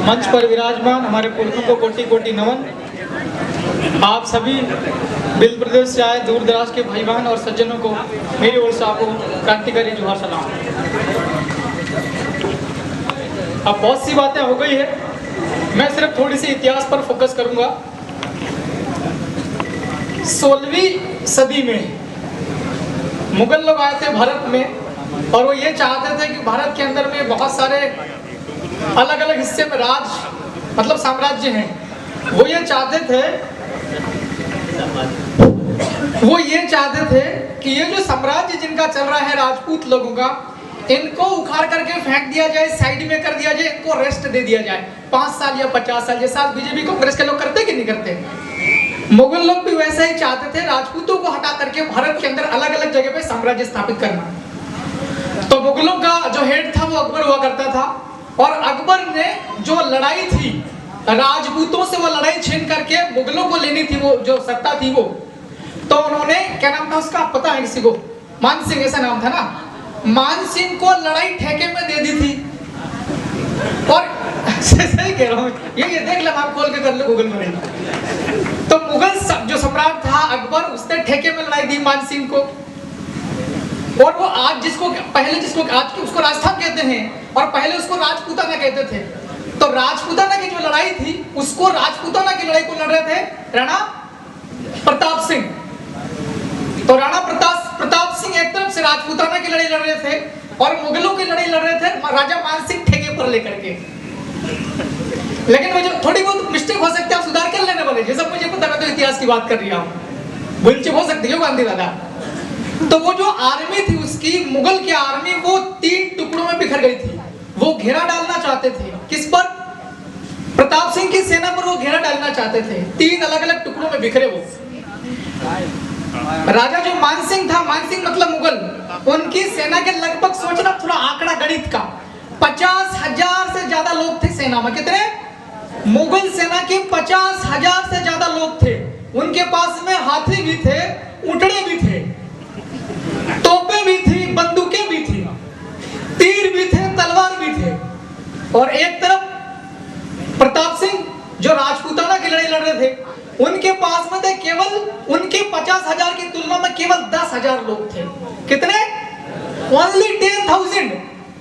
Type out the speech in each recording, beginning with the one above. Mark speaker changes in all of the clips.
Speaker 1: मंच पर विराजमान हमारे पुरखों को कोटि कोटि नमन। आप सभी बिल प्रदेश से आए दूर दराज के भाई बहन और सज्जनों को मेरी ओर से आपको क्रांतिकारी जोहार सलाम। अब बहुत सी बातें हो गई है, मैं सिर्फ थोड़ी सी इतिहास पर फोकस करूंगा। 16वीं सदी में मुगल लोग आए थे भारत में और वो ये चाहते थे कि भारत के अंदर में बहुत सारे अलग अलग हिस्से में राज मतलब साम्राज्य हैं। वो ये चाहते थे कि ये जो साम्राज्य जिनका चल रहा है राजपूत लोगों का, इनको उखाड़ करके फेंक दिया जाए, साइड में कर दिया जाए, इनको रेस्ट दे दिया जाए 5 साल या 50 साल, जैसा बीजेपी कांग्रेस के लोग करते कि नहीं करते। मुगल लोग भी वैसा ही चाहते थे, राजपूतों को हटा करके भारत के अंदर अलग अलग जगह पे साम्राज्य स्थापित करना। तो मुगलों का जो हेड था वो अकबर हुआ करता था, और अकबर ने जो लड़ाई थी राजपूतों से, वो लड़ाई छीन करके मुगलों को लेनी थी, वो जो सत्ता थी वो। तो उन्होंने, क्या नाम था उसका पता है किसी को? मान सिंह ऐसा नाम था ना। मान सिंह को लड़ाई ठेके में दे दी थी। और सही कह रहा हूँ, ये देख लो, आप खोल के कर लो गूगल में। तो मुगल जो सम्राट था अकबर, उसने ठेके में लड़ाई दी मान सिंह को। और वो आज आज उसको राजस्थान कहते हैं, और पहले उसको राजपूताना कहते थे। तो राजपूताना की जो लड़ाई थी, उसको राजपूताना की लड़ाई को लड़ रहे थे राणा प्रताप सिंह। तो राणा प्रताप सिंह एक तरफ से राजपूताना की लड़ाई लड़ रहे थे, और मुगलों की लड़ाई लड़ रहे थे राजा मान सिंह ठेके पर लेकर के। लेकिन वो जो थोड़ी बहुत मिस्टेक हो सकती है, आप सुधार कर लेने वाले, जैसा मुझे पता, मैं तो इतिहास की बात कर रही हूँ, भूल चूक हो सकती है गांधी दादा। तो वो जो आर्मी थी उसकी, मुगल की आर्मी, वो 3 टुकड़ों में बिखर गई थी। वो घेरा डालना चाहते थे, किस पर? प्रताप सिंह की सेना पर वो घेरा डालना चाहते थे। 3 अलग अलग टुकड़ों में बिखरे वो। राजा जो मान सिंह था, मान सिंह मतलब मुगल, उनकी सेना के लगभग, सोचना थोड़ा आंकड़ा गणित का, 50,000 से ज्यादा लोग थे सेना में। कितने? मुगल सेना के 50,000 से ज्यादा लोग थे। उनके पास में हाथी भी थे, ऊंटड़े भी थे, तोपें भी थी, बंदूकें भी थी, तीर भी थे, तलवार भी थे। और एक तरफ प्रताप सिंह जो राजपूताना की लड़ाई लड़ रहे थे, उनके पास में थे केवल, उनके 50,000 की तुलना में केवल 10,000 लोग थे। कितने? ओनली 10,000।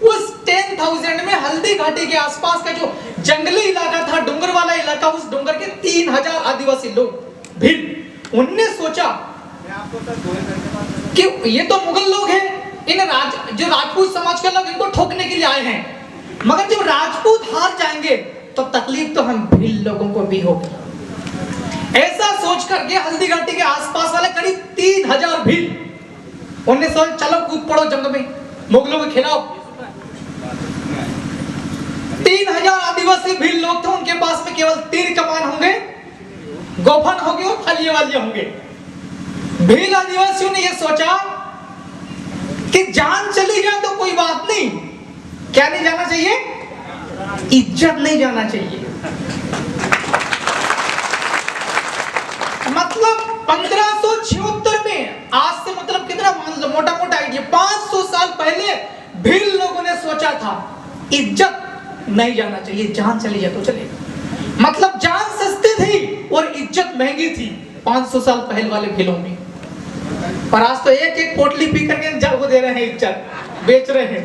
Speaker 1: उस 10,000 में हल्दी घाटी के आसपास का जो जंगली इलाका था, डूंगर वाला इलाका, उस डूंगर के 3,000 आदिवासी लोग भी। उनने सोचा कि ये तो मुगल लोग हैं, जो राजपूत समाज के लोग, इनको ठोकने के लिए आए हैं, मगर जब राजपूत हार जाएंगे तो तकलीफ तो हम भील लोगों को भी होगी। ऐसा सोच करके हल्दी घाटी के आसपास वाले करीब 3,000 भील, उन्होंने सोचा चलो कूद पड़ो जंग में मुगलों के खिलाफ। 3,000 आदिवासी भील लोग थे, उनके पास में केवल तीर कमान होंगे, गोफन होंगे और फलिए वाले होंगे। भील आदिवासियों ने यह सोचा कि जान चली जाए तो कोई बात नहीं, क्या नहीं जाना चाहिए? इज्जत नहीं जाना चाहिए। मतलब 1576 में, आज से मतलब कितना मोटा मोटा आइडिया, 500 साल पहले भील लोगों ने सोचा था इज्जत नहीं जाना चाहिए, जान चली जाए तो चले। मतलब जान सस्ती थी और इज्जत महंगी थी 500 साल पहले वाले भीलों में। और आज तो एक एक पोटली पी करके जब को दे रहे हैं, इज्जत बेच रहे हैं।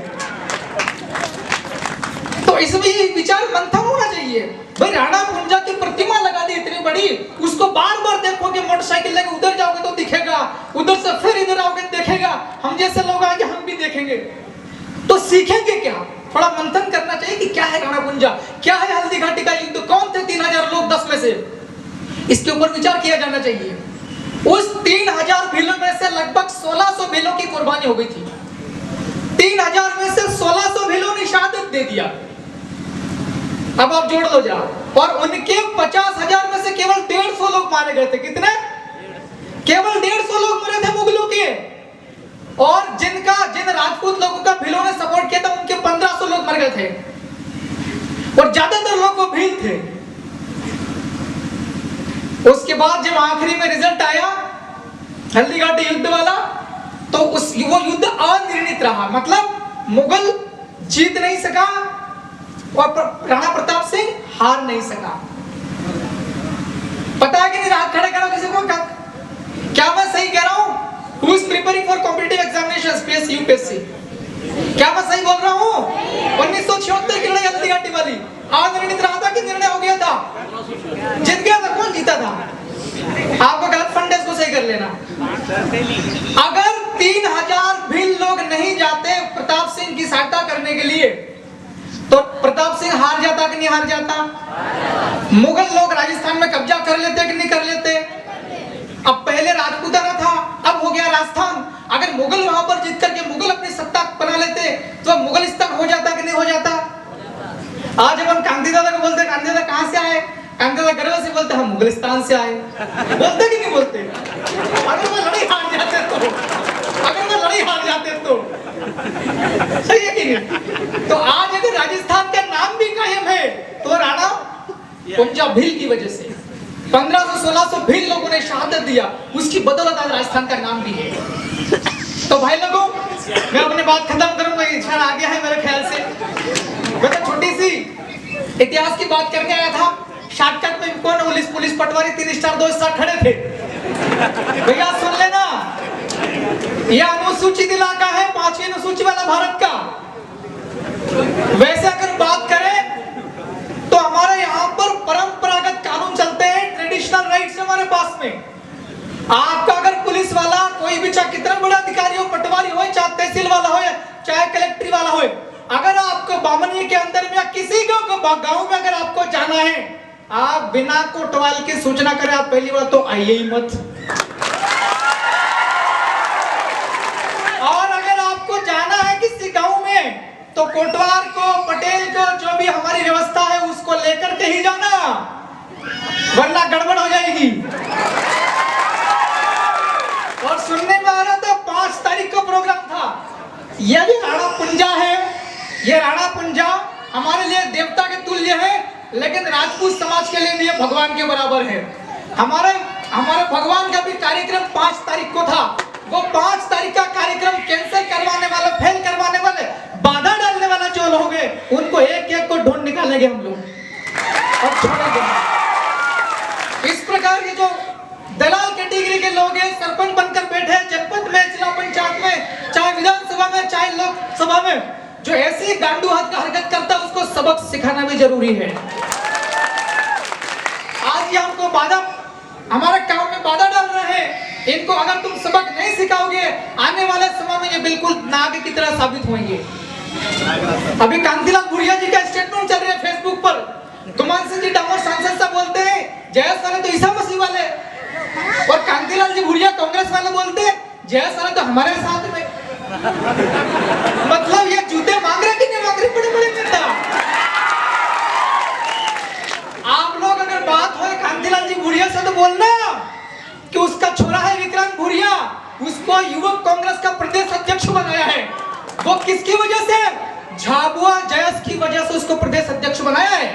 Speaker 1: तो इसमें ये विचार मंथन होना चाहिए। भाई राणा कुंजा की प्रतिमा लगा दी इतनी बड़ी, उसको बार बार देखोगे, मोटरसाइकिल लेके उधर जाओगे तो दिखेगा, उधर से फिर इधर आओगे देखेगा, हम जैसे लोग आएंगे हम भी देखेंगे, तो सीखेंगे क्या? थोड़ा मंथन करना चाहिए कि क्या है राणा कुंजा, क्या है हल्दी घाटी का युद्ध, कौन थे 3,000 लोग 10 में से, इसके ऊपर विचार किया जाना चाहिए। उस 3,000 भीलों में से लगभग 1,600 भीलों की कुर्बानी हो गई थी। 3,000 में से 1,600 भीलों ने शहादत दे दिया। अब आप जोड़ लो जाओ। और उनके 50,000 में से केवल 150 लोग मारे गए थे। कितने? केवल 150 लोग मरे थे मुगलों के। और जिन राजपूत लोगों का भीलों ने सपोर्ट किया था, उनके 1,500 लोग मर गए थे, और ज्यादातर लोग वो भील थे। उसके बाद जब आखिरी में रिजल्ट आया हल्दी घाटी युद्ध वाला, तो वो युद्ध अनिर्णित रहा। मतलब मुगल जीत नहीं सका और राणा प्रताप सिंह हार नहीं सका। पता है कि नहीं? हाथ खड़े करो किसी को। क्या मैं सही कह रहा हूँ? Who is preparing for competitive examinations, PSC, UPSC? क्या मैं सही बोल रहा हूँ? 1976 की लड़ाई हल्दी घाटी वाली, आज निर्णित रहा था कि निर्णय हो गया था, जीत गया था। कौन जीता था? आपको गलत फंड है, इसको सही कर लेना। अगर 3000 भी लोग नहीं जाते प्रताप सिंह की सहायता करने के लिए, तो प्रताप सिंह हार जाता कि नहीं हार जाता? मुगल लोग राजस्थान में कब्जा कर लेते कि नहीं कर लेते? अब पहले राजपूताना था, अब हो गया राजस्थान। अगर मुगल वहां पर जीत करके मुगल अपनी सत्ता बना लेते तो मुगलिस्तान हो जाता कि नहीं हो जाता? आज अपन कांती दादा को बोलते, कांती दादा कहां से आए? कांती दादा गर्व से बोलते हम मुगलिस्तान से आए। बोलते कि नहीं बोलते? अगर मैं लड़ाई हार जाते तो सही है कि नहीं? तो आज अगर राजस्थान का नाम भी कायम है तो राणा कुंजा भील की वजह से 1500-1600 भील लोगों ने शहादत दिया, उसकी बदौलत आज राजस्थान का नाम भी है। तो भाई लोगों, मैं अपनी बात खत्म करूंगा, इशारा आ गया है मेरे ख्याल से। मैं तो छोटी सी इतिहास की बात करने आया था। शॉर्टकट में कौन पुलिस पटवारी 3 स्टार 2 स्टार खड़े थे। भैया सुन लेना, यह अनुसूचित इलाका है, 5वीं अनुसूची वाला भारत का। वैसे अगर बात करें तो हमारे यहाँ पर परंपरागत कानून चलते हैं, ट्रेडिशनल राइट्स हमारे पास में। आपका अगर पुलिस वाला कोई भी, चाहे कितना बड़ा अधिकारी हो, पटवारी हो, चाहे तहसील वाला हो, चाहे कलेक्ट्री वाला हो, अगर आपको बामनिया के अंदर में या किसी गांव में अगर आपको जाना है, आप बिना कोतवाल की सूचना करें, आप पहली बार तो आइए ही मत। और अगर आपको जाना है किसी गांव में तो कोटवार को, पटेल को, जो भी हमारी व्यवस्था है उसको लेकर के ही जाना, वरना गड़बड़ हो जाएगी। और सुनने में आ रहा था 5 तारीख को प्रोग्राम था। यह जो राणा पुंजा है, ये राणा पुंजा हमारे लिए देवता के तुल्य है, लेकिन राजपूत समाज के लिए भी भगवान के बराबर है। हमारे भगवान का भी कार्यक्रम 5 तारीख को था। वो 5 तारीख का कार्यक्रम कैंसिल करवाने वाले, फेल करवाने वाले, बाधा डालने वाला जो लोग हैं, उनको एक एक को ढूंढ निकालेंगे हम लोग और छोड़ेंगे। इस प्रकार के जो दलाल कैटेगरी के लोग हैं, सरपंच बनकर बैठे हैं जनपद में, जिला पंचायत में, चाहे विधानसभा में, चाहे लोकसभा में, जो ऐसी गांडू हाथ का हरकत करता है उसको सबक सिखाना भी जरूरी है। आज ये हमको बाधा, हमारे काम में बाधा डाल रहे हैं। इनको अगर तुम सबक नहीं सिखाओगे, आने वाले समय में ये बिल्कुल नाग की तरह साबित होंगे। अभी कांतिलाल भूरिया जी का स्टेटमेंट चल रहा है फेसबुक पर। गुमान सिंह जी डामोर सांसद साहब बोलते हैं जयस वाले तो ईसा मसीह वाले, और कांतिलाल जी भूरिया कांग्रेस वाले बोलते हैं जयस वाले तो हमारे साथ में। मतलब ये जूते मांग रहे कि नहीं मांग रहे? बड़े बड़े नेता। आप लोग अगर बात हो कांतिलाल जी भूरिया से तो बोलना कि उसका छोरा है विक्रांत भूरिया, उसको युवक कांग्रेस का प्रदेश अध्यक्ष बनाया है। वो किसकी वजह से? झाबुआ जयस की वजह से उसको प्रदेश अध्यक्ष बनाया है।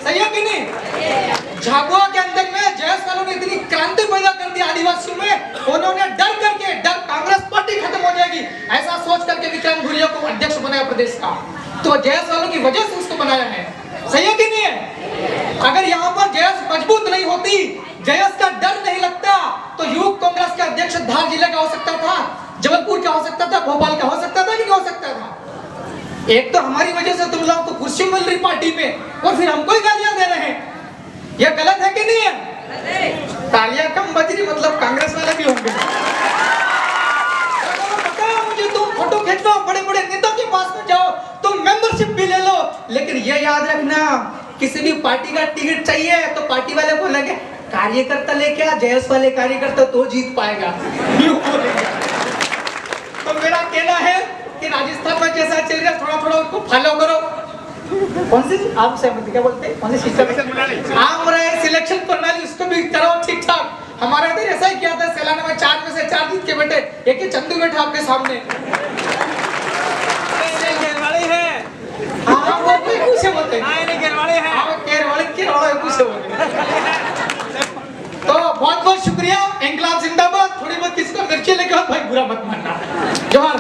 Speaker 1: सही है कि नहीं? झाबुआ के अंदर में जयस वालों ने इतनी क्रांति पैदा कर दी आदिवासियों में, उन्होंने डर कांग्रेस पार्टी खत्म हो जाएगी ऐसा सोच करके विक्रांत भूरिया को अध्यक्ष बनाया प्रदेश का। तो जयस वालों की वजह से उसको बनाया है। सही है कि नहीं है? अगर यहाँ पर जयस मजबूत नहीं होती, जयस का डर नहीं लगता, तो युवक कांग्रेस का अध्यक्ष धार जिले का हो सकता था, जबलपुर का हो सकता था, भोपाल का हो सकता था कि नहीं हो सकता था? एक तो हमारी वजह से तुम लोगों को कुर्सी मिल रही पार्टी में, और फिर हमको ही गालियां दे रहे हैं। यह गलत है कि नहीं है? तालियां कम बज रही, मतलब कांग्रेस वाले भी होंगे। पता है मुझे, तुम फोटो खींचवाओ, बड़े बड़े नेता के पास में जाओ, तुम मेंबरशिप भी ले लो, लेकिन ये याद रखना, किसी भी पार्टी का टिकट चाहिए तो पार्टी वाले बोलेंगे कार्यकर्ता लेके आ, जयस वाले कार्यकर्ता तो जीत पाएगा। तो मेरा कहना है कि राजस्थान में जैसा चल रहा है, थोड़ा थोड़ा उनको फॉलो करो। कौन सी आम सहमति क्या बोलते हैं, कौन सी सिस्टम, आम रहे सिलेक्शन प्रणाली, उसको भी करो ठीक ठाक। हमारे इधर ऐसा ही किया था, सेलाना में 4 में से 4 जीत के बैठे, एक ही चंदू बैठा आपके सामने। हाँ वो पूछे बोलते हैं, तो बहुत बहुत शुक्रिया। इंकलाब जिंदाबाद। थोड़ी बहुत किसी को मिर्ची लेके भाई बुरा मत मानना। जोहार।